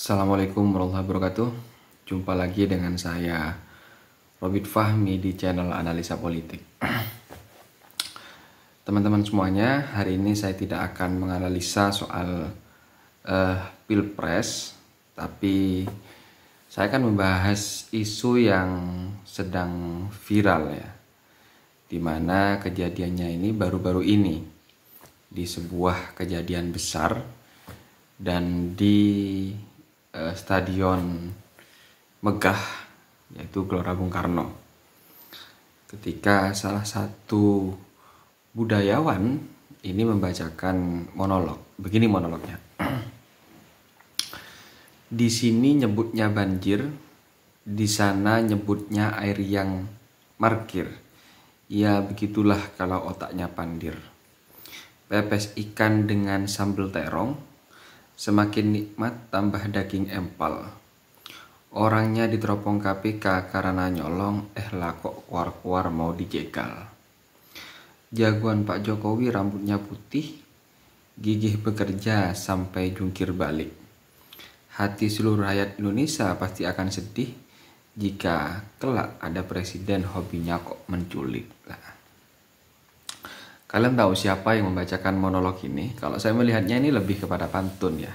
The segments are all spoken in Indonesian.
Assalamualaikum warahmatullahi wabarakatuh. Jumpa lagi dengan saya Robit Fahmi di channel Analisa Politik. Teman-teman semuanya, hari ini saya tidak akan menganalisa soal Pilpres, tapi saya akan membahas isu yang sedang viral ya, dimana kejadiannya ini baru-baru ini di sebuah kejadian besar dan di stadion megah, yaitu Gelora Bung Karno, ketika salah satu budayawan ini membacakan monolog. Begini monolognya. Di sini nyebutnya banjir, di sana nyebutnya air yang markir. Ya begitulah kalau otaknya pandir. Pepes ikan dengan sambal terong, semakin nikmat tambah daging empal. Orangnya diteropong KPK karena nyolong, lah kok kuar-kuar mau dijegal. Jagoan Pak Jokowi rambutnya putih, gigih bekerja sampai jungkir balik. Hati seluruh rakyat Indonesia pasti akan sedih jika kelak ada presiden hobinya kok menculik. Kalian tahu siapa yang membacakan monolog ini? Kalau saya melihatnya ini lebih kepada pantun ya,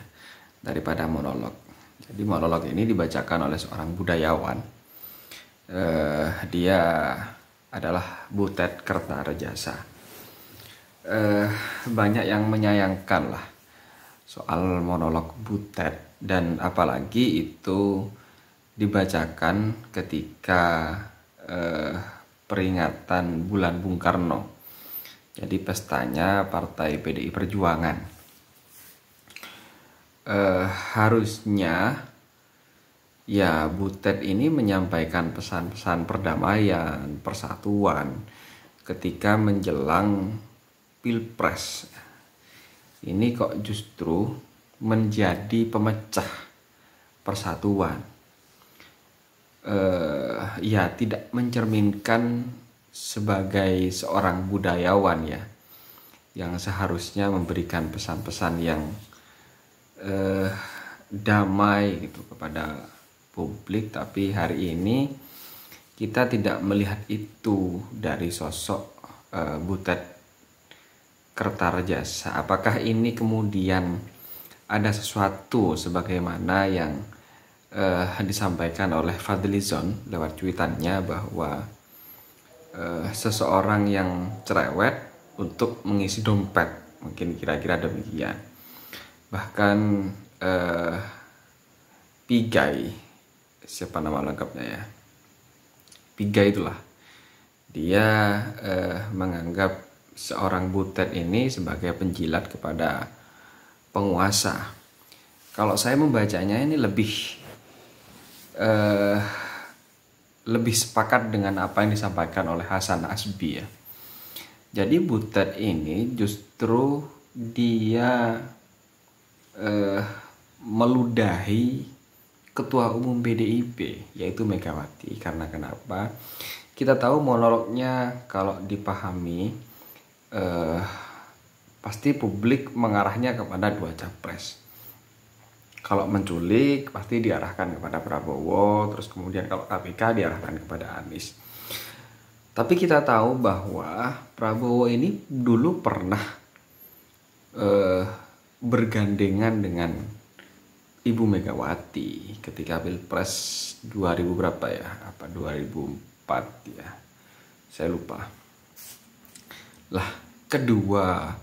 daripada monolog. Jadi monolog ini dibacakan oleh seorang budayawan. Dia adalah Butet Kertarejasa. Banyak yang menyayangkan lah soal monolog Butet, dan apalagi itu dibacakan ketika peringatan Bulan Bung Karno. Jadi pestanya Partai PDI Perjuangan. Harusnya ya Butet ini menyampaikan pesan-pesan perdamaian, persatuan ketika menjelang Pilpres. Ini kok justru menjadi pemecah persatuan. Ya tidak mencerminkan sebagai seorang budayawan ya, yang seharusnya memberikan pesan-pesan yang damai gitu kepada publik. Tapi hari ini kita tidak melihat itu dari sosok Butet Kertarejasa. Apakah ini kemudian ada sesuatu sebagaimana yang disampaikan oleh Fadlizon lewat cuitannya bahwa seseorang yang cerewet untuk mengisi dompet, mungkin kira-kira demikian. Bahkan Pigai, siapa nama lengkapnya ya, Pigai itulah, dia menganggap seorang Butet ini sebagai penjilat kepada penguasa. Kalau saya membacanya ini lebih sepakat dengan apa yang disampaikan oleh Hasan Asbi ya. Jadi Butet ini justru dia meludahi Ketua Umum PDIP, yaitu Megawati. Karena kenapa? Kita tahu monolognya kalau dipahami pasti publik mengarahnya kepada dua capres. Kalau menculik pasti diarahkan kepada Prabowo, terus kemudian kalau KPK diarahkan kepada Anies. Tapi kita tahu bahwa Prabowo ini dulu pernah bergandengan dengan Ibu Megawati ketika Pilpres 2000 berapa ya? 2004 ya. Saya lupa. Lah, kedua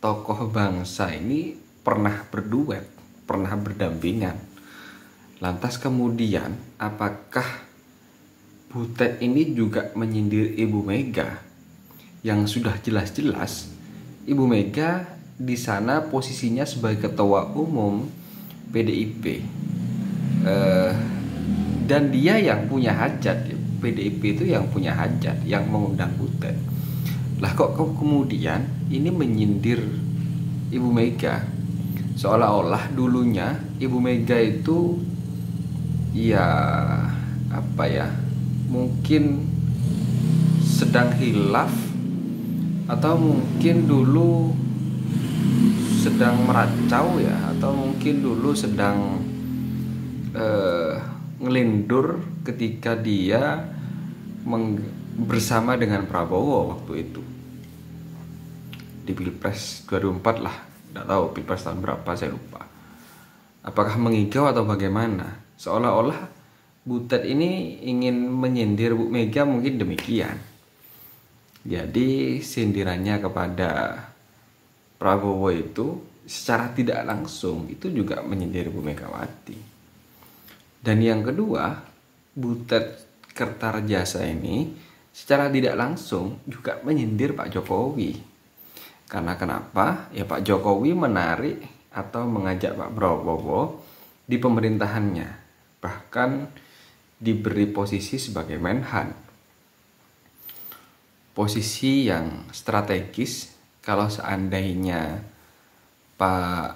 tokoh bangsa ini pernah berduet, pernah berdampingan. Lantas kemudian apakah Butet ini juga menyindir Ibu Mega yang sudah jelas-jelas Ibu Mega di sana posisinya sebagai ketua umum PDIP, dan dia yang punya hajat. PDIP itu yang punya hajat, yang mengundang Butet. Lah kok kemudian ini menyindir Ibu Mega, seolah-olah dulunya Ibu Mega itu ya apa ya, mungkin sedang hilaf, atau mungkin dulu sedang meracau ya, atau mungkin dulu sedang ngelindur ketika dia bersama dengan Prabowo waktu itu di Pilpres 2004 lah, nggak tahu Pilpres tahun berapa saya lupa. Apakah mengigau atau bagaimana? Seolah-olah Butet ini ingin menyindir Bu Mega, mungkin demikian. Jadi sindirannya kepada Prabowo itu secara tidak langsung itu juga menyindir Bu Megawati. Dan yang kedua, Butet Kertarejasa ini secara tidak langsung juga menyindir Pak Jokowi. Karena kenapa? Ya Pak Jokowi menarik atau mengajak Pak Prabowo di pemerintahannya. Bahkan diberi posisi sebagai Menhan. Posisi yang strategis kalau seandainya Pak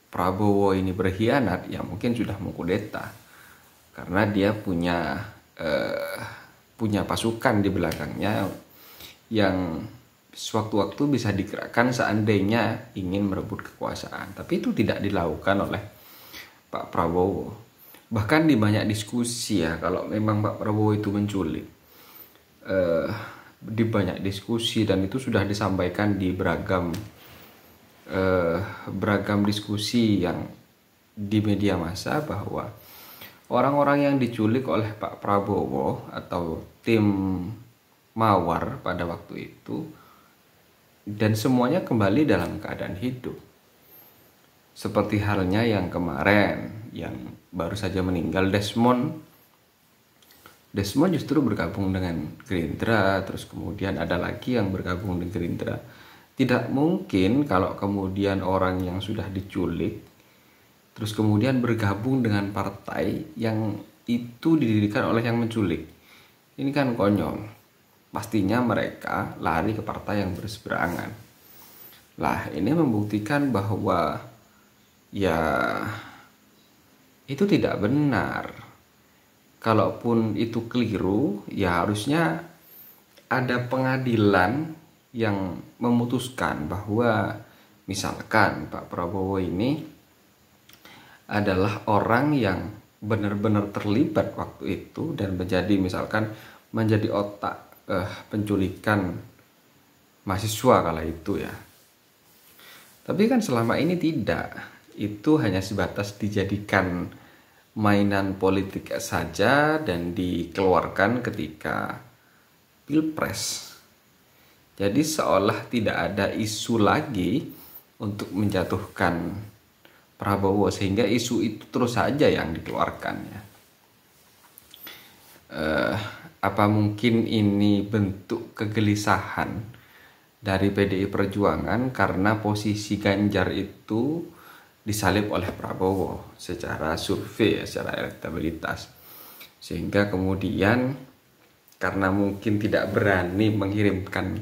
Prabowo ini berkhianat, ya mungkin sudah mengkudeta. Karena dia punya pasukan di belakangnya yang sewaktu-waktu bisa digerakkan seandainya ingin merebut kekuasaan. Tapi itu tidak dilakukan oleh Pak Prabowo. Bahkan di banyak diskusi ya, kalau memang Pak Prabowo itu menculik, di banyak diskusi, dan itu sudah disampaikan di beragam diskusi yang di media massa, bahwa orang-orang yang diculik oleh Pak Prabowo atau tim Mawar pada waktu itu, dan semuanya kembali dalam keadaan hidup. Seperti halnya yang kemarin, yang baru saja meninggal, Desmond justru bergabung dengan Gerindra, terus kemudian ada lagi yang bergabung dengan Gerindra. Tidak mungkin kalau kemudian orang yang sudah diculik terus kemudian bergabung dengan partai yang itu didirikan oleh yang menculik. Ini kan konyol. Pastinya mereka lari ke partai yang berseberangan. Lah, ini membuktikan bahwa ya itu tidak benar. Kalaupun itu keliru, ya harusnya ada pengadilan yang memutuskan bahwa misalkan Pak Prabowo ini adalah orang yang benar-benar terlibat waktu itu dan menjadi otak penculikan mahasiswa kala itu ya. Tapi kan selama ini tidak. Itu hanya sebatas dijadikan mainan politik saja dan dikeluarkan ketika Pilpres. Jadi seolah tidak ada isu lagi untuk menjatuhkan Prabowo, sehingga isu itu terus saja yang dikeluarkan ya. Apa mungkin ini bentuk kegelisahan dari PDI Perjuangan karena posisi Ganjar itu disalib oleh Prabowo secara survei, secara elektabilitas, sehingga kemudian karena mungkin tidak berani mengirimkan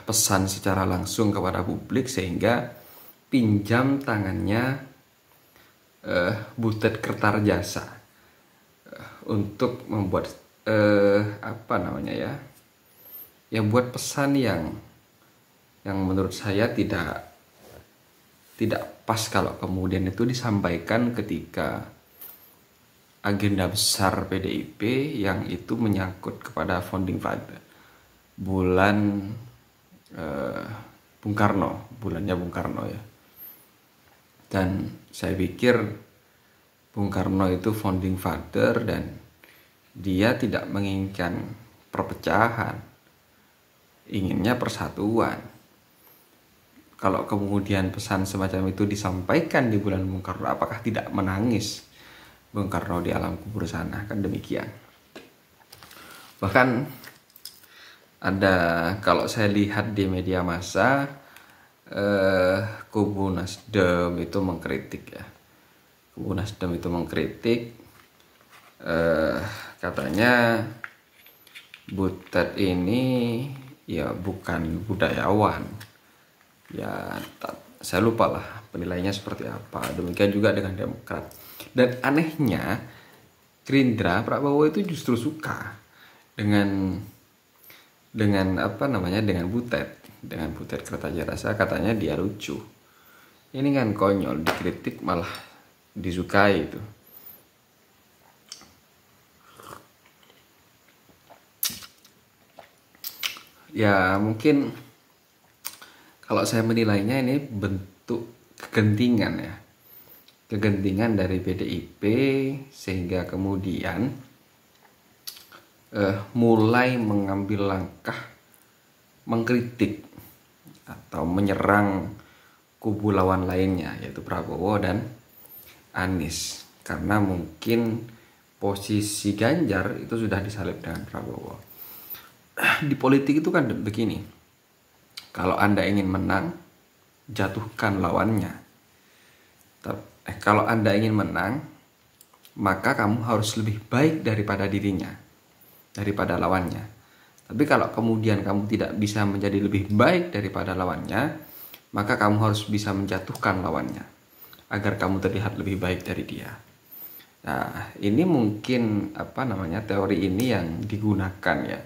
pesan secara langsung kepada publik, sehingga pinjam tangannya Butet Kertarejasa untuk membuat buat pesan yang menurut saya tidak pas kalau kemudian itu disampaikan ketika agenda besar PDIP yang itu menyangkut kepada founding father bulannya Bung Karno ya. Dan saya pikir Bung Karno itu founding father dan dia tidak menginginkan perpecahan, inginnya persatuan. Kalau kemudian pesan semacam itu disampaikan di bulan Bung Karno, apakah tidak menangis Bung Karno di alam kubur sana? Kan demikian. Bahkan ada, kalau saya lihat di media massa, kubu Nasdem itu mengkritik ya. Kubu Nasdem itu mengkritik, katanya Butet ini ya bukan budayawan. Ya saya lupa lah penilaiannya seperti apa. Demikian juga dengan Demokrat. Dan anehnya Gerindra, Prabowo itu justru suka dengan Butet Kertarejasa, katanya dia lucu. Ini kan konyol, dikritik malah disukai itu. Ya mungkin kalau saya menilainya ini bentuk kegentingan ya. Kegentingan dari PDIP sehingga kemudian mulai mengambil langkah mengkritik atau menyerang kubu lawan lainnya, yaitu Prabowo dan Anies, karena mungkin posisi Ganjar itu sudah disalib dengan Prabowo. Di politik itu kan begini, kalau Anda ingin menang, jatuhkan lawannya. Kalau Anda ingin menang, maka kamu harus lebih baik daripada dirinya, daripada lawannya. Tapi kalau kemudian kamu tidak bisa menjadi lebih baik daripada lawannya, maka kamu harus bisa menjatuhkan lawannya agar kamu terlihat lebih baik dari dia. Nah, ini mungkin teori ini yang digunakan ya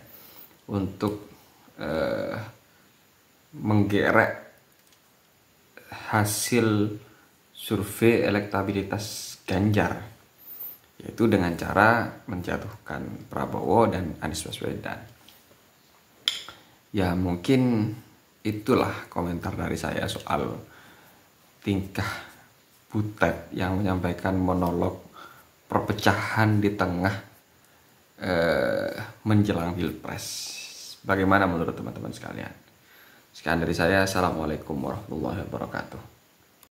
untuk menggerek hasil survei elektabilitas Ganjar, yaitu dengan cara menjatuhkan Prabowo dan Anies Baswedan. Ya mungkin itulah komentar dari saya soal tingkah Butet yang menyampaikan monolog perpecahan di tengah menjelang Pilpres. Bagaimana menurut teman-teman sekalian? Sekian dari saya. Assalamualaikum warahmatullahi wabarakatuh.